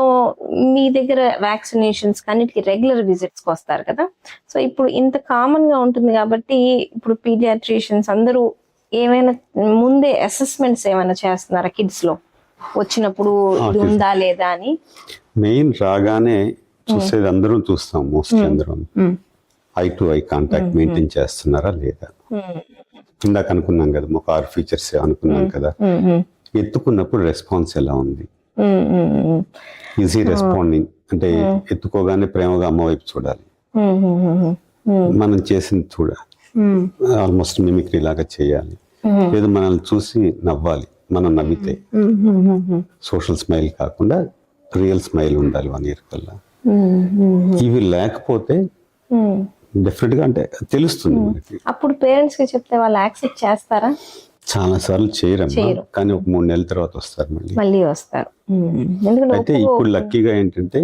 మీ దగ్గర వ్యాక్సినేషన్స్ కన్నిటికి రెగ్యులర్ విజిట్స్ కి వస్తారు కదా. సో ఇప్పుడు ఇంత కామన్ గా ఉంటుంది కాబట్టి ఇప్పుడు పీడియాట్రిషియన్స్ అందరూ ఏమైనా ముందే అసెస్మెంట్స్ ఏమైనా చేస్తున్నారా కిడ్స్ లో వచ్చినప్పుడు, ఇది ఉందా లేదా అని? మెయిన్ రాగానే చూసేది అందరూ చూస్తాం, మోస్ట్లీ అందరూ I to eye contact maintain చేస్తున్నారా లేదా. ఇందాక అనుకున్నాం కదా, ఒక 6 features అనుకున్నాం కదా, ఎత్తుకున్నప్పుడు రెస్పాన్స్ ఎలా ఉంది, ఈజీ రెస్పాండింగ్ అంటే ఎత్తుకోగానే ప్రేమగా అమ్మ వైపు చూడాలి, మనం చేసింది చూడాలి, ఆల్మోస్ట్ మిమిక్రీ లాగా చేయాలి, లేదు మనల్ని చూసి నవ్వాలి, మనం నవ్వితే సోషల్ స్మైల్ కాకుండా రియల్ స్మైల్ ఉండాలి 1 year కల్లా. ఇవి లేకపోతే డెఫినెట్ గా అంటే తెలుస్తుంది మనకి. అప్పుడు పేరెంట్స్ కి చెప్తే వాళ్ళు యాక్సెప్ట్ చేస్తారా? చాలా సార్లు చేయరమ్మా, కానీ ఒక 3 నెలల తర్వాత వస్తారు, మళ్ళీ వస్తారు. అయితే ఇప్పుడు లక్కీగా ఏంటంటే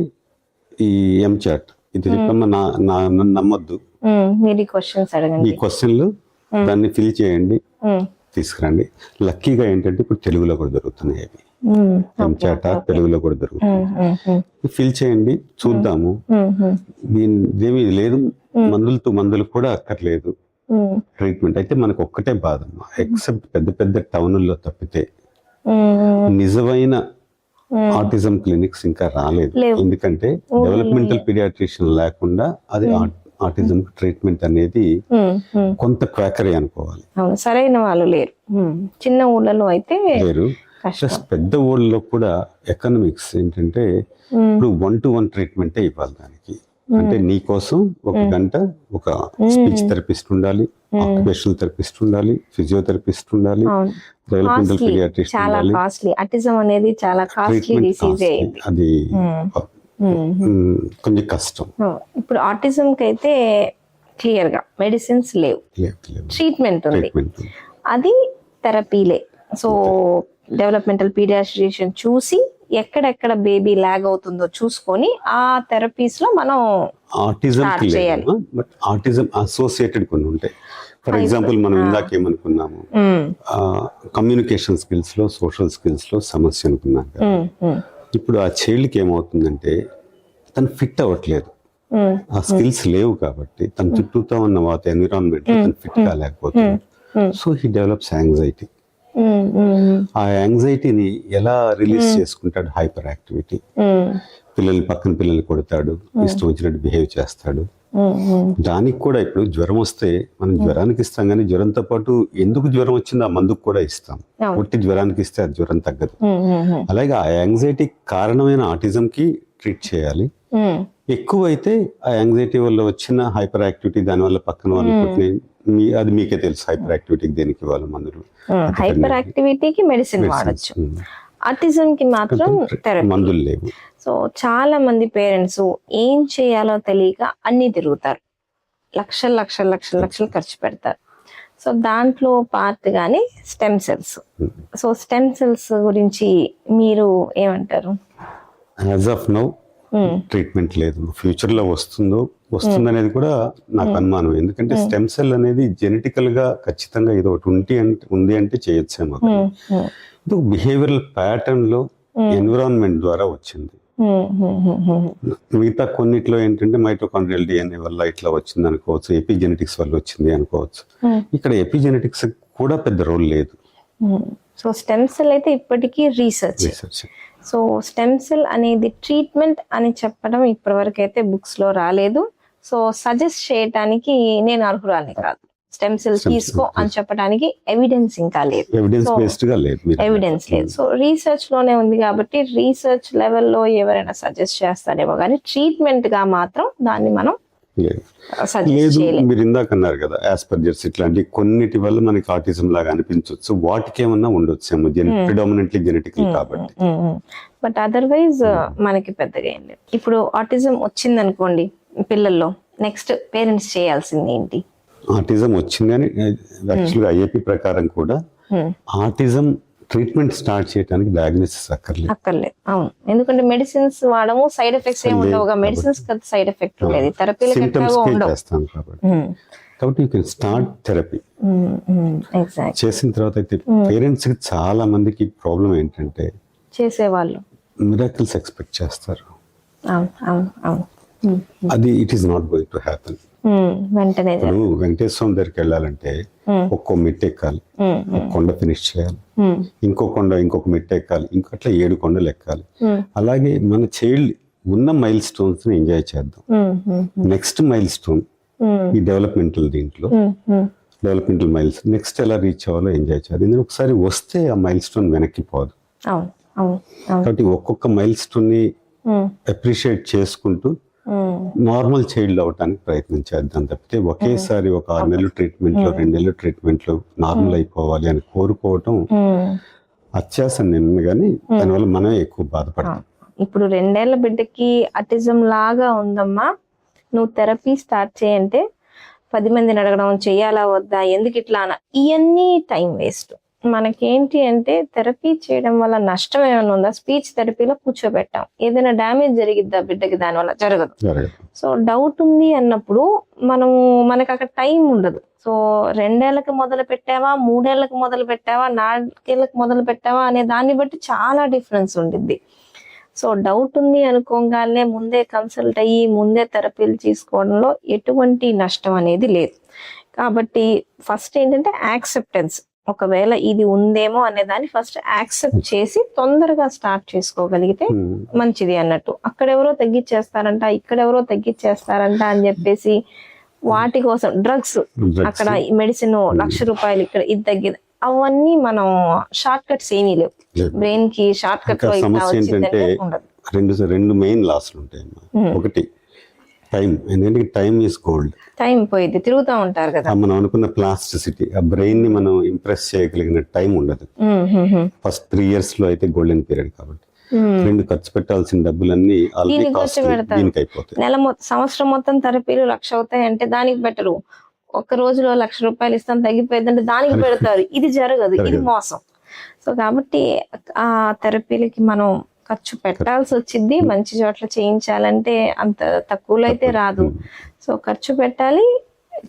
ఈ ఎంచాట్ ఇది చెప్పమ్మా, నన్ను నమ్మొద్దు, ఈ క్వశ్చన్లు దాన్ని ఫిల్ చేయండి, తీసుకురండి. లక్కీగా ఏంటంటే ఇప్పుడు తెలుగులో కూడా దొరుకుతున్నాయి అవి, ఎంచాట తెలుగులో కూడా దొరుకుతుంది. ఫిల్ చేయండి, చూద్దాము. దీని లేదు, మందులు కూడా అక్కర్లేదు, ట్రీట్మెంట్. అయితే మనకు ఒక్కటే బాధ, ఎక్సెప్ట్ పెద్ద పెద్ద టౌన్లో తప్పితే నిజమైన ఆటిజం క్లినిక్స్ ఇంకా రాలేదు. ఎందుకంటే డెవలప్మెంటల్ పీడియాట్రిషియన్ లేకుండా అది ఆటిజం ట్రీట్మెంట్ అనేది కొంత క్వాకరీ అనుకోవాలి. సరైన వాళ్ళు లేరు, చిన్న ఊళ్ళలో అయితే లేరు. ప్లస్ పెద్ద ఊళ్ళలో కూడా ఎకనామిక్స్ ఏంటంటే ఇప్పుడు 1-to-1 ట్రీట్మెంటే ఇవ్వాలి దానికి. అంటే నీ కోసం 1 గంట ఒక స్పీచ్ థెరపిస్ట్ ఉండాలి, ఆక్యుపేషనల్ థెరపిస్ట్ ఉండాలి, ఫిజియోథెరపిస్ట్ ఉండాలి, డెవలప్మెంటల్ పీడియాట్రిషియన్ ఉండాలి. ఆటిజం అనేది చాలా కాస్ట్లీ డిసీజ్. అది కొంచెం కష్టం. ఇప్పుడు ఆటిజం కి అయితే క్లియర్ గా మెడిసిన్స్ లేవు, ట్రీట్మెంట్ ఉంది, అది థెరపీలే. సో డెవలప్మెంటల్ పీడియాట్రిషియన్ చూసి ఎక్కడెక్కడ బేబీ లాగ్ అవుతుందో చూసుకొని ఆ థెరపీస్ లో మనం ఆటిజం చేయాలి. బట్ ఆటిజం అసోసియేటెడ్ కొన్ని ఉంటాయి. ఫర్ ఎగ్జాంపుల్ మనం ఇందాక ఏమనుకున్నాము, కమ్యూనికేషన్ స్కిల్స్ లో, సోషల్ స్కిల్స్ లో సమస్య అనుకున్నాం కదా. ఇప్పుడు ఆ చైల్డ్కి ఏమవుతుందంటే తను ఫిట్ అవ్వట్లేదు, ఆ స్కిల్స్ లేవు కాబట్టి తన చుట్టూతో ఉన్న ఎన్విరాన్మెంట్ లో తను ఫిట్ కాలేకపోతుంది. So he develops anxiety. ఆ యాంగ్జైటీని ఎలా రిలీజ్ చేసుకుంటాడు? Hyperactivity. పక్కన పిల్లల్ని కొడతాడు, ఇష్టం వచ్చినట్టు బిహేవ్ చేస్తాడు. దానికి కూడా ఇప్పుడు జ్వరం వస్తే మనం జ్వరానికి ఇస్తాం, కానీ జ్వరంతో పాటు ఎందుకు జ్వరం వచ్చిందో ఆ మందుకు కూడా ఇస్తాం. ఒట్టి జ్వరానికి ఇస్తే అది జ్వరం తగ్గదు. అలాగే ఆ యాంగ్జైటీ కారణమైన ఆటిజం కి ట్రీట్ చేయాలి. ఎక్కువైతే ఆ యాంగ్జైటీ వల్ల వచ్చిన హైపర్ యాక్టివిటీ, దాని వల్ల పక్కన వాళ్ళు అది మీకే తెలుసు, హైపర్ యాక్టివిటీకి దేనికి ఇవ్వాలి మందులు. హైపర్ యాక్టివిటీకి మెడిసిన్ వాడచ్చు, ఆటిజం కి మాత్రం మందులు లేవు. సో చాలా మంది పేరెంట్స్ ఏం చేయాలో తెలియక అన్ని తిరుగుతారు, లక్షలు లక్షలు లక్షలు లక్షలు ఖర్చు పెడతారు. సో దాంట్లో పార్ట్ గానే stem cells. So stem cells గురించి మీరు ఏమంటారు? యాజ్ ఆఫ్ నౌ ట్రీట్మెంట్ లేదు. ఫ్యూచర్ లో వస్తుందనేది కూడా నాకు అనుమానం. ఎందుకంటే స్టెమ్ సెల్ అనేది జెనెటికల్ గా ఖచ్చితంగా ఏదో ఒకటి ఉంది అంటే చేయొచ్చేమో. ఇది బిహేవియరల్ ప్యాటర్న్ లో ఎన్విరాన్మెంట్ ద్వారా వచ్చింది. మిగతా కొన్నిట్లో ఏంటంటే మైటోకాండ్రియల్ డిఎన్ఏ వల్ల ఇట్లా వచ్చింది అనుకోవచ్చు, ఎపిజెనెటిక్స్ వల్ల వచ్చింది అనుకోవచ్చు. ఇక్కడ ఎపిజెనెటిక్స్ కూడా పెద్ద రోల్ లేదు. సో స్టెమ్ సెల్ అయితే ఇప్పటికీ రీసెర్చ్. సో స్టెమ్ సెల్ అనేది ట్రీట్మెంట్ అని చెప్పడం ఇప్పటి వరకు అయితే బుక్స్ లో రాలేదు. సో సజెస్ట్ చేయడానికి నేను అర్హురాలని కాదు. స్టెమ్ సెల్ తీసుకో అని చెప్పడానికి ఎవిడెన్స్ ఇంకా లేదు, ఎవిడెన్స్ లేదు. సో రీసెర్చ్ లోనే ఉంది కాబట్టి రీసెర్చ్ లెవెల్లో ఎవరైనా సజెస్ట్ చేస్తారేమో, కానీ ట్రీట్మెంట్ గా మాత్రం దాన్ని మనం లేదు. మీరు ఇందాక అన్నారు కదా ఆస్పర్జర్స్, ఇట్లాంటి కొన్నిటి వల్ల మనకి ఆటిజం లాగా అనిపించవచ్చు, వాటికి ఏమన్నా ఉండొచ్చేమో, ప్రిడామినెంట్లీ జెనెటికల్ కాబట్టి. బట్ అదర్వైజ్ మనకి పెద్దగా ఏం లేదు. ఇప్పుడు ఆటిజం వచ్చింది అనుకోండి పిల్లల్లో, నెక్స్ట్ పేరెంట్స్ చేయాల్సింది ఏంటి? ఆటిజం వచ్చింది కానీ యాక్చువల్గా ఐఏపీ ప్రకారం కూడా ఆటిజం ట్రీట్మెంట్ స్టార్ట్ చేయడానికి డయాగ్నోసిస్ అక్కర్లేదు. అవును, ఎందుకంటే మెడిసిన్స్ వాడము, సైడ్ ఎఫెక్ట్స్ ఏమి ఉండవు. మెడిసిన్స్ సైడ్ ఎఫెక్ట్ ఉండేది, థెరపీలు చేస్తాం కాబట్టి యూ కెన్ స్టార్ట్ థెరపీ. చేసిన తర్వాత అయితే పేరెంట్స్ కి చాలా మందికి ప్రాబ్లం ఏంటంటే చేసేవాళ్ళు మిరాకిల్స్ ఎక్స్పెక్ట్ చేస్తారు. అది it is not going to happen. వెంటనే వెంకటేశ్వర స్వామి దగ్గరికి వెళ్ళాలంటే ఒక్కో మెట్టు ఎక్కాలి, ఒక కొండ ఫినిష్ చేయాలి, ఇంకొక మెట్టు ఎక్కాలి, ఇంకట్లా 7 కొండలు ఎక్కాలి. అలాగే మన చైల్డ్ ఉన్న మైల్ స్టోన్స్ ని ఎంజాయ్ చేద్దాం. నెక్స్ట్ మైల్ స్టోన్ ఈ డెవలప్మెంటల్ దీంట్లో డెవలప్మెంటల్ మైల్స్ నెక్స్ట్ ఎలా రీచ్ అవ్వాలో ఎంజాయ్ చేయాలి. ఎందుకంటే ఒకసారి వస్తే ఆ మైల్ స్టోన్ వెనక్కి పోదు. కాబట్టి ఒక్కొక్క మైల్ స్టోన్ ని అప్రిషియేట్ చేసుకుంటూ నార్మల్ చైల్డ్ అవటానికి ప్రయత్నం చేద్దాం తప్పితే ఒకేసారి ఒక 6 నెలలు ట్రీట్మెంట్ లో 2 నెలలు ట్రీట్మెంట్ లో నార్మల్ అయిపోవాలి అని కోరుకోవటం అత్యాస నిన్న, కానీ దానివల్ల మనమే ఎక్కువ బాధపడతాం. ఇప్పుడు 2 ఏళ్ల బిడ్డకి ఆటిజం లాగా ఉందమ్మా, నువ్వు థెరపీ స్టార్ట్ చేయంటే 10 మందిని అడగడం, చెయ్యాలా వద్దా, ఎందుకు ఇట్లా అన, ఇవన్నీ టైం వేస్ట్. మనకేంటి అంటే థెరపీ చేయడం వల్ల నష్టం ఏమైనా ఉందా? స్పీచ్ థెరపీలో కూర్చోబెట్టాం, ఏదైనా డ్యామేజ్ జరిగిద్దా బిడ్డకి? దానివల్ల జరగదు. సో డౌట్ ఉంది అన్నప్పుడు మనకు అక్కడ టైం ఉండదు. సో 2 ఏళ్ళకి మొదలు పెట్టావా, 3 ఏళ్ళకి మొదలు పెట్టావా, 4 ఏళ్ళకి మొదలు పెట్టావా అనే దాన్ని బట్టి చాలా డిఫరెన్స్ ఉండిద్ది. సో డౌట్ ఉంది అనుకోగానే ముందే కన్సల్ట్ అయ్యి ముందే థెరపీలు తీసుకోవడంలో ఎటువంటి నష్టం అనేది లేదు. కాబట్టి ఫస్ట్ ఏంటంటే యాక్సెప్టెన్స్, ఒకవేళ ఇది ఉందేమో అనే దాన్ని ఫస్ట్ యాక్సెప్ట్ చేసి తొందరగా స్టార్ట్ చేసుకోగలిగితే మంచిది అన్నట్టు. అక్కడెవరో తగ్గించేస్తారంట, ఇక్కడెవరో తగ్గించేస్తారంట అని చెప్పేసి వాటి కోసం డ్రగ్స్, అక్కడ మెడిసిన్ ₹1,00,000 ఇక్కడ ఇది తగ్గింది, అవన్నీ మనం షార్ట్ కట్స్ ఏమీ లేవు. బ్రెయిన్ కి షార్ట్ కట్ లో ఇట్లా వచ్చిందంటే ఉండదు. రెండు మెయిన్ లాస్లు ఉంటాయి. ఒకటి టైం, ఎందుకంటే టైం ఈజ్ గోల్డ్. టైం పోయింది, తిరుగుతూ ఉంటారు కదా. మనం అనుకున్న ప్లాస్టిసిటీ, ఆ బ్రెయిన్ ని మనం ఇంప్రెస్ చేయగలిగిన టైం ఉండదు. ఫస్ట్ 3 years లో అయితే గోల్డెన్ పీరియడ్. కాబట్టి రెండు ఖర్చు పెట్టాల్సిన డబ్బులన్నీ ఆల్రెడీ దీనికి అయిపోతాయి. సంవత్సరం మొత్తం థెరపీలు 1,00,000 అవుతాయి అంటే దానికి బెటరు. ఒక్క రోజులో ₹1,00,000 ఇస్తాం తగ్గిపోయిందంటే దానికి పెడతారు. ఇది జరగదు, ఇది మోసం. సో కాబట్టి ఆ థెరపీలకి మనం ఖర్చు పెట్టాల్సి వచ్చింది. మంచి చోట్ల చేయించాలంటే అంత తక్కువలో అయితే రాదు. సో ఖర్చు పెట్టాలి,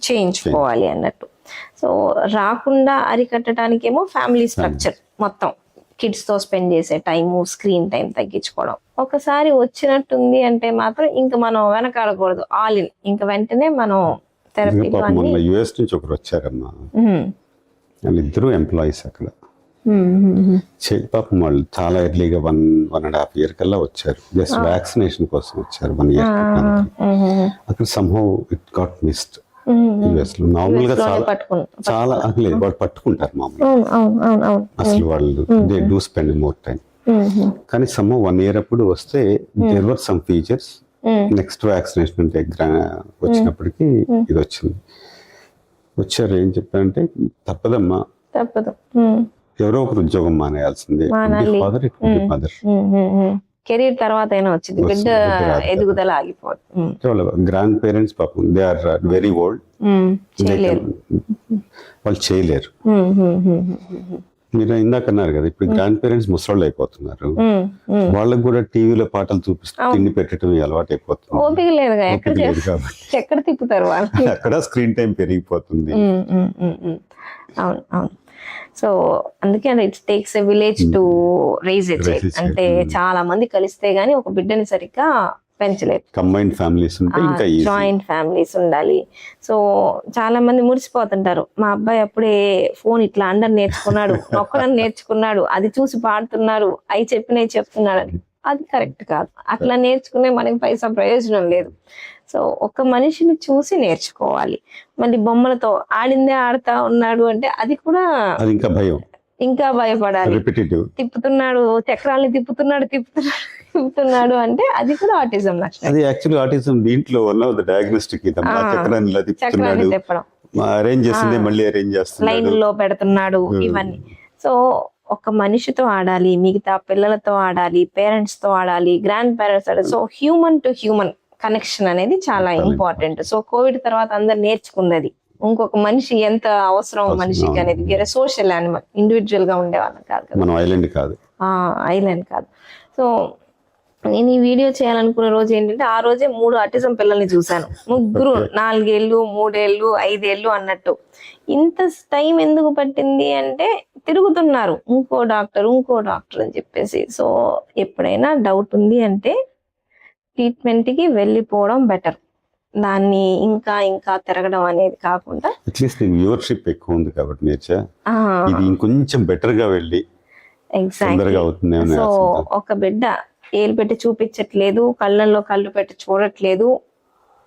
చేయించుకోవాలి అన్నట్టు. సో రాకుండా అరికట్టడానికేమో ఫ్యామిలీ స్ట్రక్చర్ మొత్తం, కిడ్స్ తో స్పెండ్ చేసే టైము, స్క్రీన్ టైం తగ్గించుకోవడం. ఒకసారి వచ్చినట్టుంది అంటే మాత్రం ఇంకా మనం వెనకాడకూడదు, ఆల్ ఇన్, ఇంకా వెంటనే మనం థెరపీ. US నుంచి ఒకరు వచ్చారమ్మా, వాళ్ళిద్దరూ ఎంప్లాయీస్ అక్కడ. పాపం వాళ్ళు చాలా ఎర్లీగా 1.5 year కల్లా వచ్చారు. జస్ట్ వ్యాక్సినేషన్ కోసం వచ్చారు 1 year. అక్కడ somehow it got missed. US లో మామూలుగా చాలా లేదు, వాళ్ళు పట్టుకుంటారు మామూలుగా. అసలు వాళ్ళు they do spend more time. కానీ సంహౌ 1 year అప్పుడు వస్తే there were some features. Next vaccination అంటే వచ్చినప్పటికీ ఇది వచ్చింది. వచ్చారు, ఏం చెప్పారంటే తప్పదమ్మా, తప్పదు, ఎవరో ఒకరు ఉద్యోగం మానేయాల్సిందే. ఫాదర్ మదర్ కెరీర్ తర్వాత అయినా వచ్చింది, బిడ్డ ఎదుగుదల ఆగిపోతుంది. గ్రాండ్ పేరెంట్స్ పాపం దే ఆర్ వెరీ ఓల్డ్, వాళ్ళు చేయలేరు. మీరు ఇందాక అన్నారు కదా, ఇప్పుడు గ్రాండ్ పేరెంట్స్ ముసలోళ్ళు అయిపోతున్నారు. వాళ్ళకి కూడా టీవీలో పాటలు చూపిస్తూ తిండి పెట్టడం అలవాటు అయిపోతుంది. ఓపిక లేదు కాబట్టి ఎక్కడ తిప్పుతారు వాళ్ళు, అక్కడ స్క్రీన్ టైం పెరిగిపోతుంది. అవును అవును. సో అందుకే it takes a village to rise a child. అంటే చాలా మంది కలిస్తే గానీ ఒక బిడ్డని సరిగ్గా పెంచలేదు. కంబైన్డ్ ఫ్యామిలీస్ ఉంటే ఇంకా ఈజీ. జాయింట్ ఫ్యామిలీస్ ఉండాలి. సో చాలా మంది మురిసిపోతుంటారు, మా అబ్బాయి అప్పుడే ఫోన్ ఇట్లా అండర్ నేర్చుకున్నాడు, నొక్కడం నేర్చుకున్నాడు, అది చూసి పాడుతున్నాడు, అవి చెప్పినవి చెప్తున్నాడు అని. అది కరెక్ట్ కాదు. అట్లా నేర్చుకునే మనకి పైసా ప్రయోజనం లేదు. సో ఒక మనిషిని చూసి నేర్చుకోవాలి. మళ్ళీ బొమ్మలతో ఆడిందే ఆడుతా ఉన్నాడు అంటే అది కూడా ఇంకా భయం, ఇంకా భయపడాలి. తిప్పుతున్నాడు, చక్రాలని తిప్పుతున్నాడు అంటే అది కూడా ఆటిజం లక్షణం. అది యాక్చువల్లీ ఆటిజం దీంట్లో డయాగ్నోస్టిక్ చక్రాన్ని తిప్పడం, అరేంజ్ చేసింది మళ్ళీ అరేంజ్ చేస్తున్నాడు, లైన్ లో పెడుతున్నాడు, ఇవన్నీ. సో ఒక మనిషితో ఆడాలి, మిగతా పిల్లలతో ఆడాలి, పేరెంట్స్ తో ఆడాలి, గ్రాండ్ పేరెంట్స్ ఆడాలి. So human to human connection అనేది చాలా ఇంపార్టెంట్. సో కోవిడ్ తర్వాత అందరు నేర్చుకున్నది ఇంకొక మనిషి ఎంత అవసరం మనిషికి అనేది. వేరే సోషల్ యానిమల్, ఇండివిజువల్ గా ఉండేవాళ్ళం కాదు కదా, ఐలాండ్ కాదు. సో నేను ఈ వీడియో చేయాలనుకున్న రోజు ఏంటంటే ఆ రోజే 3 ఆటిజం పిల్లల్ని చూశాను. ముగ్గురు 4 ఏళ్ళు, 3 ఏళ్ళు, 5 ఏళ్ళు అన్నట్టు. ఇంత టైం ఎందుకు పట్టింది అంటే తిరుగుతున్నారు, ఇంకో డాక్టర్ అని చెప్పేసి. సో ఎప్పుడైనా డౌట్ ఉంది అంటే ట్రీట్మెంట్ కి వెళ్ళిపోవడం బెటర్. దాన్ని ఇంకా తిరగడం అనేది కాకుండా. అట్లీస్ట్ వ్యూవర్షిప్ ఎక్కువ ఉంది కాబట్టి ఇది ఇంకొంచెం బెటర్ గా వెళ్ళి ఎగ్జాక్ట్లీ. సో ఒక బిడ్డ ఏలు పెట్టి చూపించట్లేదు, కళ్ళల్లో కళ్ళు పెట్టి చూడట్లేదు,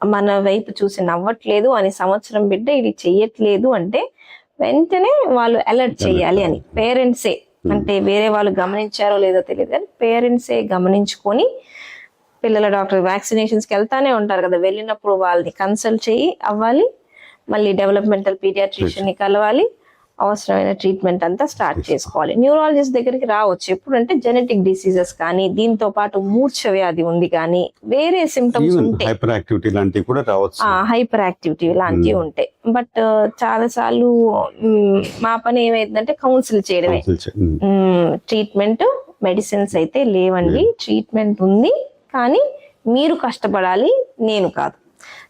మన వైపు చూసి నవ్వట్లేదు అని సంవత్సరం బిడ్డ ఇది చెయ్యట్లేదు అంటే వెంటనే వాళ్ళు అలర్ట్ చేయాలి అని పేరెంట్సే. అంటే వేరే వాళ్ళు గమనించారో లేదో తెలియదు కానీ పేరెంట్సే గమనించుకొని పిల్లల డాక్టర్ వ్యాక్సినేషన్స్కి వెళ్తానే ఉంటారు కదా, వెళ్ళినప్పుడు వాళ్ళని కన్సల్ట్ అవ్వాలి. మళ్ళీ డెవలప్మెంటల్ పీడియాట్రిషియన్ని కలవాలి, అవసరమైన ట్రీట్మెంట్ అంతా స్టార్ట్ చేసుకోవాలి. న్యూరాలజిస్ట్ దగ్గరికి రావచ్చు ఎప్పుడంటే జెనెటిక్ డిసీజెస్ కానీ, దీంతో పాటు మూర్ఛ వ్యాధి ఉంది కానీ, వేరే సిమ్టమ్స్ ఉంటాయి, హైపర్ యాక్టివిటీ లాంటివి కూడా రావచ్చు. హైపర్ యాక్టివిటీ లాంటివి ఉంటాయి. బట్ చాలా సార్లు మా పని ఏమైందంటే కౌన్సిల్ చేయడమే. ట్రీట్మెంట్ మెడిసిన్స్ అయితే లేవండి, ట్రీట్మెంట్ ఉంది కానీ మీరు కష్టపడాలి, నేను కాదు.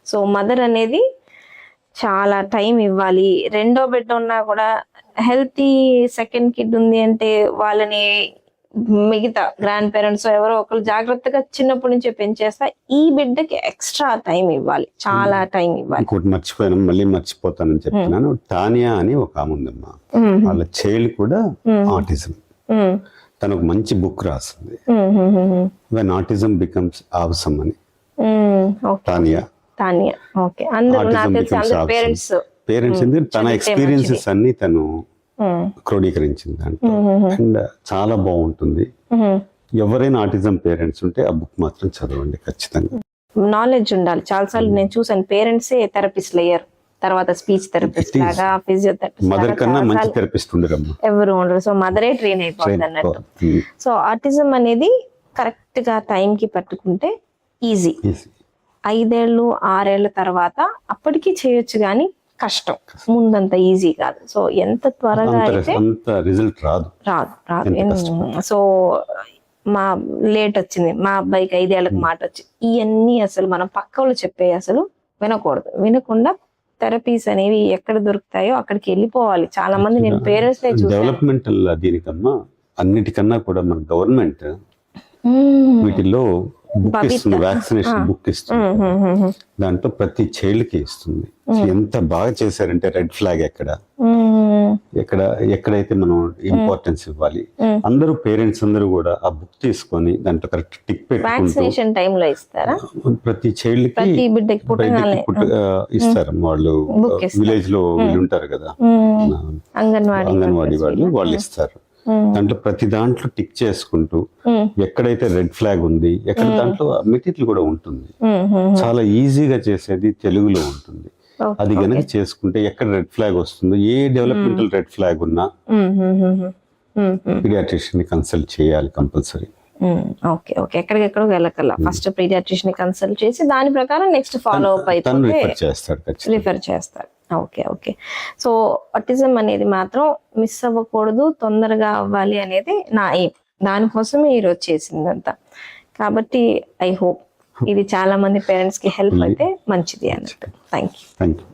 సో మదర్ అనేది చాలా టైం ఇవ్వాలి. రెండో బిడ్డ ఉన్నా కూడా హెల్తీ సెకండ్ కిడ్ ఉంది అంటే వాళ్ళని మిగతా గ్రాండ్ పేరెంట్స్ ఎవరో ఒకరు జాగ్రత్తగా చిన్నప్పటి నుంచే పెంచేస్తా, ఈ బిడ్డకి ఎక్స్ట్రా టైం ఇవ్వాలి, చాలా టైం ఇవ్వాలి. ఇంకోటి మర్చిపోయాను, మళ్ళీ మర్చిపోతానని చెప్తున్నాను. టానియా అని ఒక ఆమె ఉందమ్మా, వాళ్ళ చైల్డ్ కూడా ఆటిజం. తను ఒక మంచి బుక్ రాసింది, వెన్ ఆటిజం బికమ్స్ ఆవసమ్ అని. టానియా ఓకే, అందరూ నాకు తెలిసి అందరు పేరెంట్స్ ఎందుకంటే తన ఎక్స్పీరియన్సెస్ అన్ని తను క్రోడీకరించింది అంటే, అండ్ చాలా బాగుంటుంది. ఎవరైనా ఆటిజం పేరెంట్స్ ఉంటే ఆ బుక్ మాత్రం చదవండి ఖచ్చితంగా. నాలెడ్జ్ ఉండాలి. చాలాసార్లు నేను చూసాను పేరెంట్సే థెరపిస్ట్లు అయ్యారు, తర్వాత స్పీచ్ థెరపిస్ట్ లాగా, ఫిజియోథెరపిస్ట్, మదర్ కన్నా మంచి థెరపిస్ట్ ఉండరమ్మా, ఎవరు ఉండరు. సో మదరే ట్రైన్ అయిపోతుంది అన్నట్టు. సో ఆటిజం అనేది కరెక్ట్ గా టైం కి పట్టుకుంటే ఈజీ. 5 ఏళ్ళు 6 ఏళ్ళ తర్వాత అప్పటికి చేయొచ్చు, కానీ కష్టం, ముందంత ఈజీ కాదు. సో ఎంత త్వరగా అయితే రిజల్ట్ రాదు. సో మా లేట్ వచ్చింది, మా అబ్బాయికి 5 ఏళ్ళకి మాట వచ్చి, ఇవన్నీ అసలు మనం పక్క వాళ్ళు చెప్పే అసలు వినకూడదు. వినకుండా థెరపీస్ అనేవి ఎక్కడ దొరుకుతాయో అక్కడికి వెళ్ళిపోవాలి. చాలా మంది నేను పేరెంట్స్ డెవలప్మెంటల్ దీనికన్నా అన్నిటికన్నా కూడా మన గవర్నమెంట్ వీటిలో బుక్ ఇస్తుంది, వ్యాక్సినేషన్ బుక్ ఇస్తుంది. దాంట్లో ప్రతి చైల్డ్ కి ఇస్తుంది. ఎంత బాగా చేశారంటే రెడ్ ఫ్లాగ్ ఎక్కడైతే మనం ఇంపార్టెన్స్ ఇవ్వాలి, అందరూ పేరెంట్స్ అందరూ కూడా ఆ బుక్ తీసుకొని దాంట్లో కరెక్ట్ టిక్ వ్యాక్సినేషన్ టైం లో ఇస్తారా? ప్రతి చైల్డ్ కి ఇస్తారు. వాళ్ళు విలేజ్ లో వీళ్ళు ఉంటారు కదా, అంగన్వాడీ వాళ్ళు ఇస్తారు. దాంట్లో ప్రతి దాంట్లో టిక్ చేసుకుంటూ ఎక్కడైతే రెడ్ ఫ్లాగ్ ఉంది, ఎక్కడ దాంట్లో మెటీరియల్ కూడా ఉంటుంది. చాలా ఈజీగా చేసేది తెలుగులో ఉంటుంది. అది గనక చేసుకుంటే ఎక్కడ రెడ్ ఫ్లాగ్ వస్తుందో, ఏ డెవలప్మెంటల్ రెడ్ ఫ్లాగ్ ఉన్నా పీడియాట్రిషియన్ ని కన్సల్ట్ చేయాలి కంపల్సరీ. ఓకే, ఎక్కడికెక్కడ వెళ్ళకల్లా ఫస్ట్ పీడియాట్రిషియన్ ని కన్సల్ట్ చేసి దాని ప్రకారం నెక్స్ట్ ఫాలో అప్ అయితే రిఫర్ చేస్తాడు. ఓకే. సో ఆటిజం అనేది మాత్రం మిస్ అవ్వకూడదు, తొందరగా అవ్వాలి అనేది నా ఎయిమ్. దానికోసమే ఈరోజు చేసిందంతా. కాబట్టి ఐ హోప్ ఇది చాలా మంది పేరెంట్స్ కి హెల్ప్ అయితే మంచిది అన్నట్టు. Thank you.